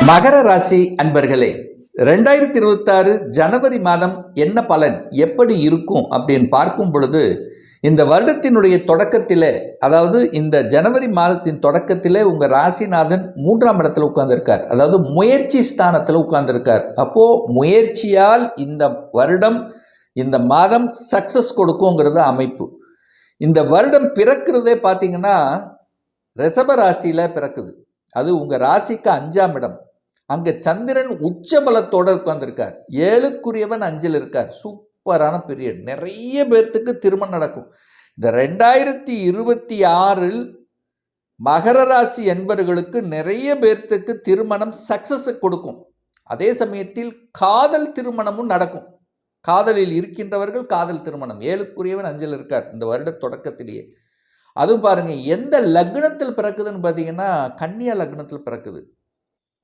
மகர ராசி அன்பர்களே, 2026 ஜனவரி மாதம் என்ன பலன் எப்படி இருக்கும் அப்படின்னு பார்க்கும் பொழுது, இந்த வருடத்தினுடைய தொடக்கத்தில், அதாவது இந்த ஜனவரி மாதத்தின் தொடக்கத்தில் உங்கள் ராசிநாதன் 3ஆம் இடத்துல உட்கார்ந்துருக்கார். அதாவது முயற்சி ஸ்தானத்தில் உட்கார்ந்துருக்கார். அப்போது முயற்சியால் இந்த வருடம் இந்த மாதம் சக்ஸஸ் கொடுக்குங்கிறது அமைப்பு. இந்த வருடம் பிறக்கிறதே பார்த்தீங்கன்னா ரிஷப ராசியில் பிறக்குது. அது உங்கள் ராசிக்கு 5ஆம் இடம். அங்கே சந்திரன் உச்ச பலத்தோடு உட்கார்ந்துருக்கார். 7க்குரியவன் 5ல் இருக்கார். சூப்பரான பீரியட். நிறைய பேர்த்துக்கு திருமணம் நடக்கும். இந்த 2026 மகர ராசி என்பவர்களுக்கு நிறைய பேர்த்துக்கு திருமணம் சக்சஸ் கொடுக்கும். அதே சமயத்தில் காதல் திருமணமும் நடக்கும். காதலில் இருக்கின்றவர்கள் காதல் திருமணம். 7க்குரியவன் 5ல் இருக்கார் இந்த வருட தொடக்கத்திலேயே. அதுவும் பாருங்க, எந்த லக்னத்தில் பிறக்குதுன்னு பார்த்தீங்கன்னா கன்னியா லக்னத்தில் பிறக்குது.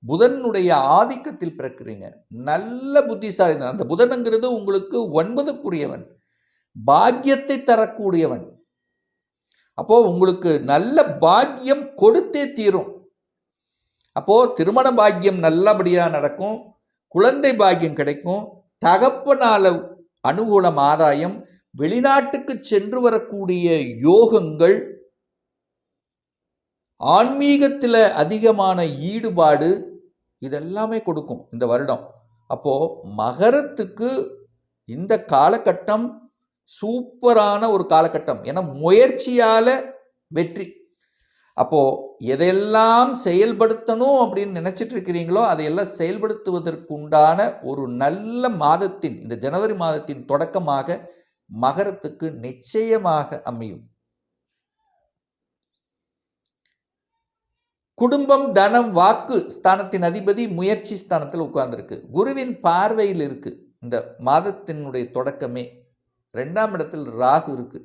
புதனுடைய ஆதிக்கத்தில் பிறக்கிறீங்க. நல்ல புத்திசாலி. அந்த புதனுங்கிறது உங்களுக்கு 9க்குரியவன், பாக்கியத்தை தரக்கூடியவன். அப்போ உங்களுக்கு நல்ல பாக்கியம் கொடுத்தே தீரும். அப்போ திருமண பாக்கியம் நல்லபடியாக நடக்கும், குழந்தை பாக்கியம் கிடைக்கும், தகப்பனால அனுகூலம், ஆதாயம், வெளிநாட்டுக்கு சென்று வரக்கூடிய யோகங்கள், ஆன்மீகத்தில் அதிகமான ஈடுபாடு, இதெல்லாமே கொடுக்கும் இந்த வருடம். அப்போது மகரத்துக்கு இந்த காலகட்டம் சூப்பரான ஒரு காலகட்டம். ஏன்னா முயற்சியால் வெற்றி. அப்போது எதையெல்லாம் செயல்படுத்தணும் அப்படின்னு நினச்சிட்டு இருக்கிறீங்களோ அதையெல்லாம் செயல்படுத்துவதற்குண்டான ஒரு நல்ல மாதத்தின், இந்த ஜனவரி மாதத்தின் தொடக்கமாக மகரத்துக்கு நிச்சயமாக அமையும். குடும்பம், தனம், வாக்கு ஸ்தானத்தின் அதிபதி முயற்சி ஸ்தானத்தில் உட்கார்ந்துருக்கு. குருவின் பார்வையில் இருக்குது. இந்த மாதத்தினுடைய தொடக்கமே 2ஆம் இடத்தில் ராகு இருக்குது.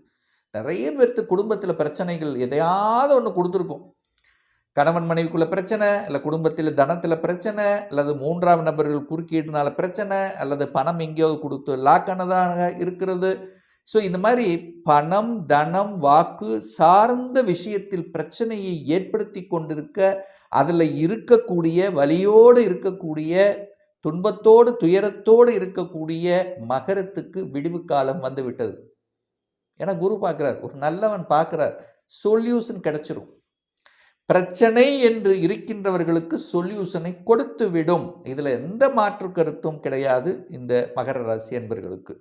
நிறைய பேர்த்து குடும்பத்தில் பிரச்சனைகள் எதையாவது ஒன்று கொடுத்துருக்கும். கணவன் மனைவிக்குள்ள பிரச்சனை, இல்லை குடும்பத்தில் தனத்தில் பிரச்சனை, அல்லது 3ஆம் நபர்கள் குறுக்கீடுனால பிரச்சனை, அல்லது பணம் எங்கேயாவது கொடுத்து லாக்கானதாக இருக்கிறது. ஸோ இந்த மாதிரி பணம், தனம், வாக்கு சார்ந்த விஷயத்தில் பிரச்சனையை ஏற்படுத்தி கொண்டிருக்க, அதில் இருக்கக்கூடிய வலியோடு இருக்கக்கூடிய, துன்பத்தோடு துயரத்தோடு இருக்கக்கூடிய மகரத்துக்கு விடிவு காலம் வந்து விட்டது. ஏன்னா குரு பார்க்குறார், ஒரு நல்லவன் பார்க்குறார், சொல்யூஷன் கிடைச்சிரும். பிரச்சனை என்று இருக்கின்றவர்களுக்கு சொல்யூஷனை கொடுத்து விடும். இதில் எந்த மாற்று கருத்தும் கிடையாது இந்த மகர ராசி என்பவர்களுக்கு.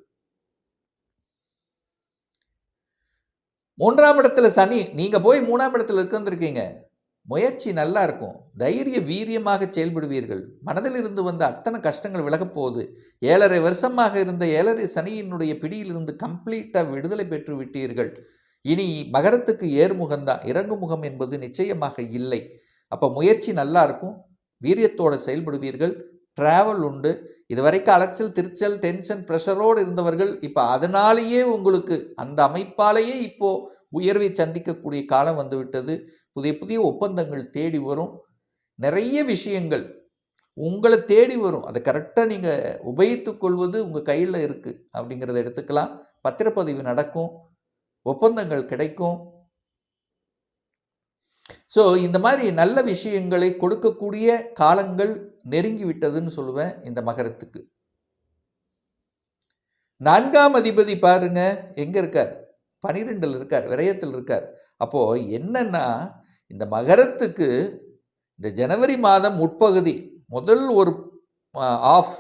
3ஆம் இடத்துல சனி. நீங்கள் போய் 3ஆம் இடத்துல உட்கார்ந்துருக்கீங்க. முயற்சி நல்லா இருக்கும். தைரிய வீரியமாக செயல்படுவீர்கள். மனதில் இருந்து வந்த அத்தனை கஷ்டங்கள் விலகப் போகுது. 7.5 வருஷமாக இருந்த 7.5 சனியினுடைய பிடியிலிருந்து கம்ப்ளீட்டாக விடுதலை பெற்று விட்டீர்கள். இனி மகரத்துக்கு ஏறுமுகம்தான், இறங்குமுகம் என்பது நிச்சயமாக இல்லை. அப்போ முயற்சி நல்லா இருக்கும், வீரியத்தோடு செயல்படுவீர்கள். ட்ராவல் உண்டு. இதுவரைக்கும் அலைச்சல், திருச்சல், டென்ஷன், ப்ரெஷரோடு இருந்தவர்கள் இப்போ அதனாலேயே உங்களுக்கு அந்த அமைப்பாலேயே இப்போது உயர்வை சந்திக்கக்கூடிய காலம் வந்துவிட்டது. புதிய புதிய ஒப்பந்தங்கள் தேடி வரும். நிறைய விஷயங்கள் உங்களை தேடி வரும். அதை கரெக்டாக நீங்கள் உபயோகித்து கொள்வது உங்கள் கையில் இருக்குது அப்படிங்கிறத எடுத்துக்கலாம். பத்திரப்பதிவு நடக்கும், ஒப்பந்தங்கள் கிடைக்கும். ஸோ இந்த மாதிரி நல்ல விஷயங்களை கொடுக்கக்கூடிய காலங்கள் நெருங்கி விட்டதுன்னு சொல்லுவேன் இந்த மகரத்துக்கு. 4ஆம் அதிபதி பாருங்க எங்கே இருக்கார்? 12ல் இருக்கார், விரயத்தில் இருக்கார். அப்போது என்னன்னா, இந்த மகரத்துக்கு இந்த ஜனவரி மாதம் உட்பகுதி முதல் ஒரு ஆஃப்,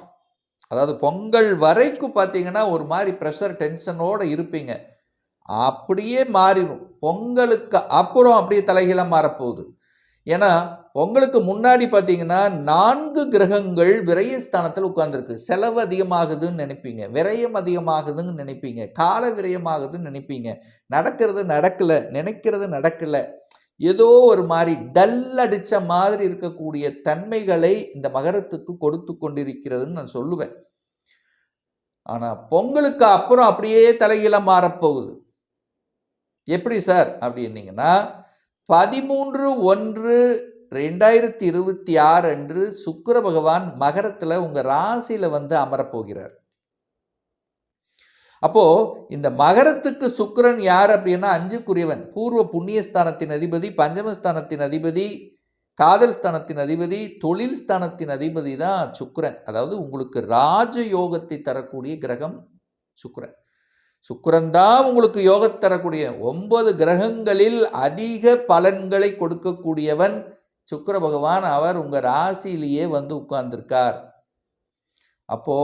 அதாவது பொங்கல் வரைக்கும் பார்த்தீங்கன்னா ஒரு மாதிரி ப்ரெஷர், டென்ஷனோடு இருப்பீங்க. அப்படியே மாறிடும். பொங்கலுக்கு அப்புறம் அப்படியே தலைகீழாக மாறப்போகுது. ஏன்னா பொங்கலுக்கு முன்னாடி பார்த்தீங்கன்னா 4 கிரகங்கள் விரயஸ்தானத்தில் உட்கார்ந்துருக்கு. செலவு அதிகமாகுதுன்னு நினைப்பீங்க, விரயம் அதிகமாகுதுன்னு நினைப்பீங்க, கால விரயமாகுதுன்னு நினைப்பீங்க. நடக்கிறது நடக்கலை, நினைக்கிறது நடக்கலை, ஏதோ ஒரு மாதிரி டல் அடித்த மாதிரி இருக்கக்கூடிய தன்மைகளை இந்த மகரத்துக்கு கொடுத்து கொண்டிருக்கிறதுன்னு நான் சொல்லுவேன். ஆனால் பொங்கலுக்கு அப்புறம் அப்படியே தலைகீழாக மாறப்போகுது. எப்படி சார் அப்படின்னீங்கன்னா, 13/1/2026 அன்று சுக்கிர பகவான் மகரத்தில் உங்கள் ராசியில் வந்து அமரப்போகிறார். அப்போது இந்த மகரத்துக்கு சுக்கிரன் யார் அப்படின்னா 5க்குரியவன், பூர்வ புண்ணியஸ்தானத்தின் அதிபதி, பஞ்சமஸ்தானத்தின் அதிபதி, காதல் ஸ்தானத்தின் அதிபதி, தொழில் ஸ்தானத்தின் அதிபதி தான் சுக்கிரன். அதாவது உங்களுக்கு ராஜயோகத்தை தரக்கூடிய கிரகம் சுக்கிரன். சுக்கிரன் தான் உங்களுக்கு யோகத்தை தரக்கூடிய 9 கிரகங்களில் அதிக பலன்களை கொடுக்கக்கூடியவன் சுக்கிர பகவான். அவர் உங்க ராசியிலேயே வந்து உட்கார்ந்திருக்கார். அப்போ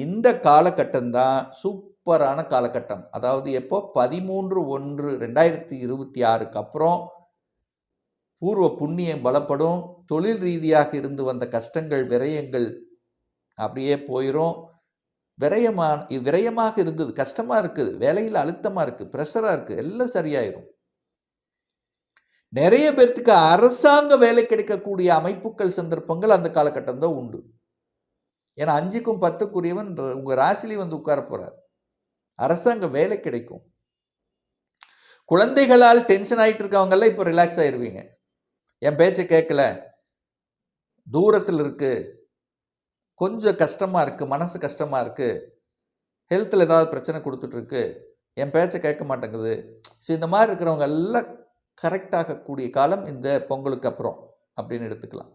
இந்த காலகட்டம் தான் சூப்பரான காலகட்டம். அதாவது எப்போ 13/1/2026 அப்புறம் பூர்வ புண்ணியம் பலப்படும். தொழில் ரீதியாக இருந்து வந்த கஷ்டங்கள், விரயங்கள் அப்படியே போயிடும். விரயமாக இருந்தது, கஷ்டமா இருக்குது, வேலையில் அழுத்தமா இருக்கு, ப்ரெஷரா இருக்கு, எல்லாம் சரியாயிரும். நிறைய பேர்த்துக்கு அரசாங்க வேலை கிடைக்கக்கூடிய அமைப்புகள், சந்தர்ப்பங்கள் அந்த காலகட்டம் தான் உண்டு. ஏன்னா 5க்கும் 10க்குரியவன் உங்க ராசிலே வந்து உட்கார போறார். அரசாங்க வேலை கிடைக்கும். குழந்தைகளால் டென்ஷன் ஆகிட்டு இருக்கவங்க எல்லாம் இப்போ ரிலாக்ஸ் ஆயிருவீங்க. என் பேச்சை கேட்கல, தூரத்தில் இருக்கு, கொஞ்சம் கஷ்டமா இருக்கு, மனசு கஷ்டமா இருக்கு, ஹெல்த்தில் ஏதாவது பிரச்சனை கொடுத்துட்டு இருக்கு, என் பேச்சை கேட்க மாட்டேங்குது. ஸோ இந்த மாதிரி இருக்கிறவங்க எல்லாம் கரெக்டாகக்கூடிய காலம் இந்த பொங்கலுக்கு அப்புறம் அப்படின்னு எடுத்துக்கலாம்.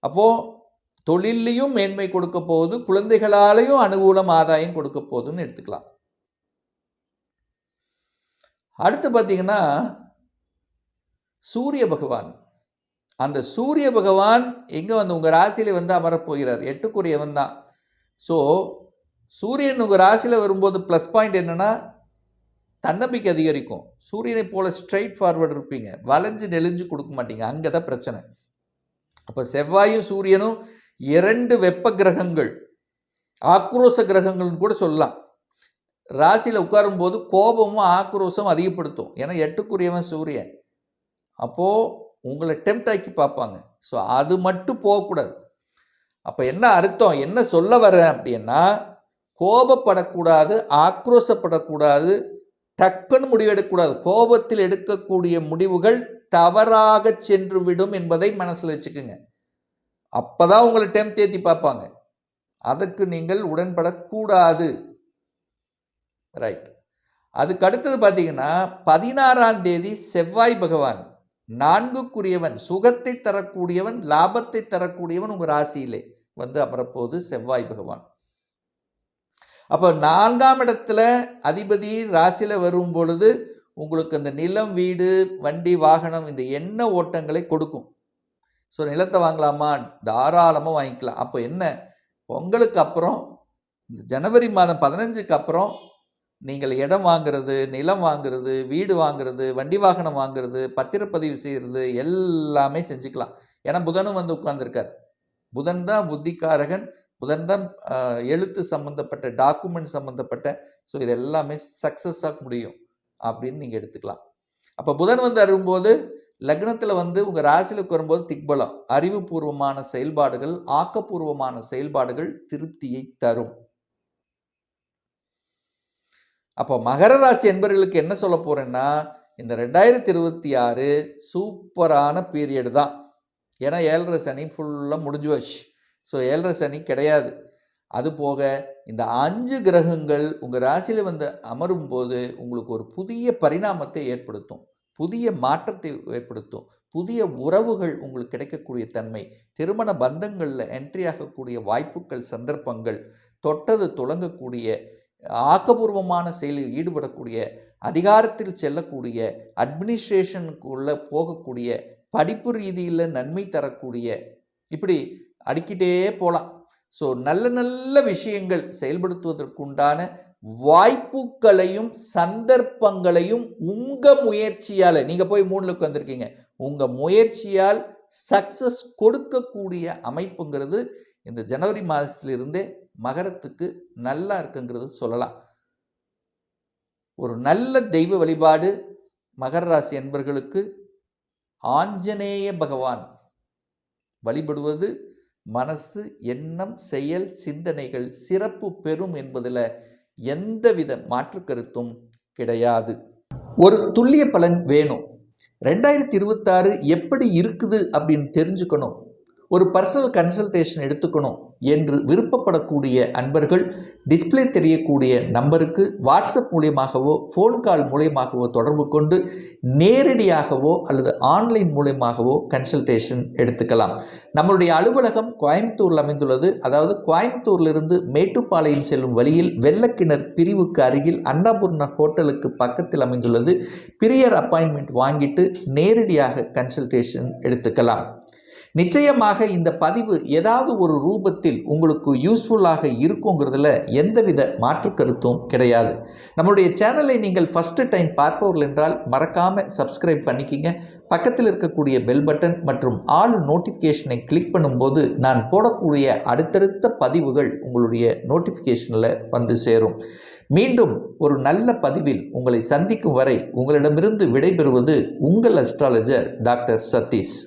அப்போது தொழிலையும் மேன்மை கொடுக்க போகுது, குழந்தைகளாலையும் அனுகூலம் ஆதாயம் கொடுக்க போகுதுன்னு எடுத்துக்கலாம். அடுத்து பார்த்தீங்கன்னா சூரிய பகவான். அந்த சூரிய பகவான் எங்கே வந்து உங்கள் ராசியில் வந்து அமரப்போகிறார். 8க்குரியவன் தான். ஸோ சூரியன் உங்கள் ராசியில் வரும்போது ப்ளஸ் பாயிண்ட் என்னென்னா தன்னம்பிக்கை அதிகரிக்கும். சூரியனை போல் ஸ்ட்ரைட் ஃபார்வர்டு இருப்பீங்க, வளைஞ்சு நெளிஞ்சு கொடுக்க மாட்டீங்க. அங்கே தான் பிரச்சனை. அப்போ செவ்வாயும் சூரியனும் 2 வெப்ப கிரகங்கள், ஆக்ரோஷ கிரகங்கள்னு கூட சொல்லலாம். ராசியில் உட்காரும்போது கோபமும் ஆக்ரோஷம் அதிகப்படுத்தும். ஏன்னா 8க்குரியவன் சூரியன். அப்போது உங்களை டெம்ப்ட் ஆக்கி பார்ப்பாங்க. ஸோ அது மட்டும் போகக்கூடாது. அப்போ என்ன அர்த்தம், என்ன சொல்ல வரேன் அப்படின்னா, கோபப்படக்கூடாது, ஆக்ரோஷப்படக்கூடாது, டக்குன்னு முடிவெடுக்கக்கூடாது. கோபத்தில் எடுக்கக்கூடிய முடிவுகள் தவறாக சென்று விடும் என்பதை மனசில் வச்சுக்கோங்க. அப்போதான் உங்களை டெம்ப்ட் ஏற்றி பார்ப்பாங்க. அதுக்கு நீங்கள் உடன்படக்கூடாது. ரைட். அதுக்கு அடுத்தது பார்த்தீங்கன்னா 16ஆம் தேதி செவ்வாய் பகவான், 4க்குரியவன், சுகத்தை தரக்கூடியவன், லாபத்தை தரக்கூடியவன் உங்கள் ராசியிலே வந்து அமரப்போது செவ்வாய் பகவான். அப்போ 4ஆம் இடத்துல அதிபதி ராசியில் வரும் பொழுது உங்களுக்கு அந்த நிலம், வீடு, வண்டி, வாகனம், இந்த எண்ண ஓட்டங்களை கொடுக்கும். ஸோ நிலத்தை வாங்கலாமா, தாராளமாக வாங்கிக்கலாம். அப்போ என்ன, பொங்கலுக்கு அப்புறம் இந்த ஜனவரி மாதம் 15க்கு அப்புறம் நீங்கள் இடம் வாங்கிறது, நிலம் வாங்கிறது, வீடு வாங்கிறது, வண்டி வாகனம் வாங்கிறது, பத்திரப்பதிவு செய்கிறது எல்லாமே செஞ்சுக்கலாம். ஏன்னா புதனும் வந்து உட்கார்ந்துருக்கார். புதன் தான் புத்திக்காரகன், புதன் தான் எழுத்து சம்மந்தப்பட்ட, டாக்குமெண்ட் சம்மந்தப்பட்ட. ஸோ இது எல்லாமே சக்ஸஸாக முடியும் அப்படின்னு நீங்கள் எடுத்துக்கலாம். அப்போ புதன் வந்து வரும்போது லக்னத்தில் வந்து உங்கள் ராசியில் வரும்போது திக்பலம், அறிவுபூர்வமான செயல்பாடுகள், ஆக்கப்பூர்வமான செயல்பாடுகள் திருப்தியை தரும். அப்போ மகர ராசி என்பவர்களுக்கு என்ன சொல்ல போகிறேன்னா, இந்த 2026 சூப்பரான பீரியடு தான். ஏன்னா 7.5 சனி ஃபுல்லாக முடிஞ்சு வச்சு. ஸோ 7.5 சனி கிடையாது. அது போக இந்த 5 கிரகங்கள் உங்கள் ராசியில் வந்து அமரும் போது உங்களுக்கு ஒரு புதிய பரிணாமத்தை ஏற்படுத்தும், புதிய மாற்றத்தை ஏற்படுத்தும், புதிய உறவுகள் உங்களுக்கு கிடைக்கக்கூடிய தன்மை, திருமண பந்தங்களில் என்ட்ரி ஆகக்கூடிய வாய்ப்புகள், சந்தர்ப்பங்கள், தொட்டது துளங்கக்கூடிய, ஆக்கப்பூர்வமான செயலில் ஈடுபடக்கூடிய, அதிகாரத்தில் செல்லக்கூடிய, அட்மினிஸ்ட்ரேஷனுக்குள்ளே போகக்கூடிய, படிப்பு ரீதியில் நன்மை தரக்கூடிய, இப்படி அடிக்கிட்டே போகலாம். ஸோ நல்ல நல்ல விஷயங்கள் செயல்படுத்துவதற்குண்டான வாய்ப்புகளையும் சந்தர்ப்பங்களையும் உங்கள் முயற்சியால், நீங்கள் போய் 3க்கு வந்திருக்கீங்க, உங்கள் முயற்சியால் சக்ஸஸ் கொடுக்கக்கூடிய அமைப்புங்கிறது இந்த ஜனவரி மாதத்திலிருந்தே மகரத்துக்கு நல்லா இருக்குங்கிறது சொல்லலாம். ஒரு நல்ல தெய்வ வழிபாடு மகர ராசி என்பர்களுக்கு ஆஞ்சநேய பகவான் வழிபடுவது மனசு, எண்ணம், செயல், சிந்தனைகள் சிறப்பு பெறும் என்பதில் எந்தவித மாற்று கருத்தும் கிடையாது. ஒரு துல்லிய பலன் வேணும். 2026 எப்படி இருக்குது அப்படின்னு தெரிஞ்சுக்கணும். ஒரு பர்சனல் கன்சல்டேஷன் எடுத்துக்கணும் என்று விருப்பப்படக்கூடிய அன்பர்கள் டிஸ்பிளே தெரியக்கூடிய நம்பருக்கு வாட்ஸ்அப் மூலியமாகவோ ஃபோன் கால் மூலியமாகவோ தொடர்பு கொண்டு நேரடியாகவோ அல்லது ஆன்லைன் மூலியமாகவோ கன்சல்டேஷன் எடுத்துக்கலாம். நம்மளுடைய அலுவலகம் கோயம்புத்தூரில் அமைந்துள்ளது. அதாவது கோயம்புத்தூரிலிருந்து மேட்டுப்பாளையம் செல்லும் வழியில் வெள்ளக்கிணர் பிரிவுக்கு அருகில் அன்னபூர்ணா ஹோட்டலுக்கு பக்கத்தில் அமைந்துள்ளது. பிரியர் அப்பாயின்மெண்ட் வாங்கிட்டு நேரடியாக கன்சல்டேஷன் எடுத்துக்கலாம். நிச்சயமாக இந்த பதிவு ஏதாவது ஒரு ரூபத்தில் உங்களுக்கு யூஸ்ஃபுல்லாக இருக்குங்கிறதுல எந்தவித மாற்று கருத்தும் கிடையாது. நம்மளுடைய சேனலை நீங்கள் ஃபஸ்ட்டு டைம் பார்ப்பவர்கள் என்றால் மறக்காமல் சப்ஸ்கிரைப் பண்ணிக்கிங்க. பக்கத்தில் இருக்கக்கூடிய பெல் பட்டன் மற்றும் ஆல் நோட்டிஃபிகேஷனை கிளிக் பண்ணும்போது நான் போடக்கூடிய அடுத்தடுத்த பதிவுகள் உங்களுடைய நோட்டிஃபிகேஷனில் வந்து சேரும். மீண்டும் ஒரு நல்ல பதிவில் உங்களை சந்திக்கும் வரை உங்களிடமிருந்து விடைபெறுவது உங்கள் அஸ்ட்ராலஜர் டாக்டர் சதீஷ்.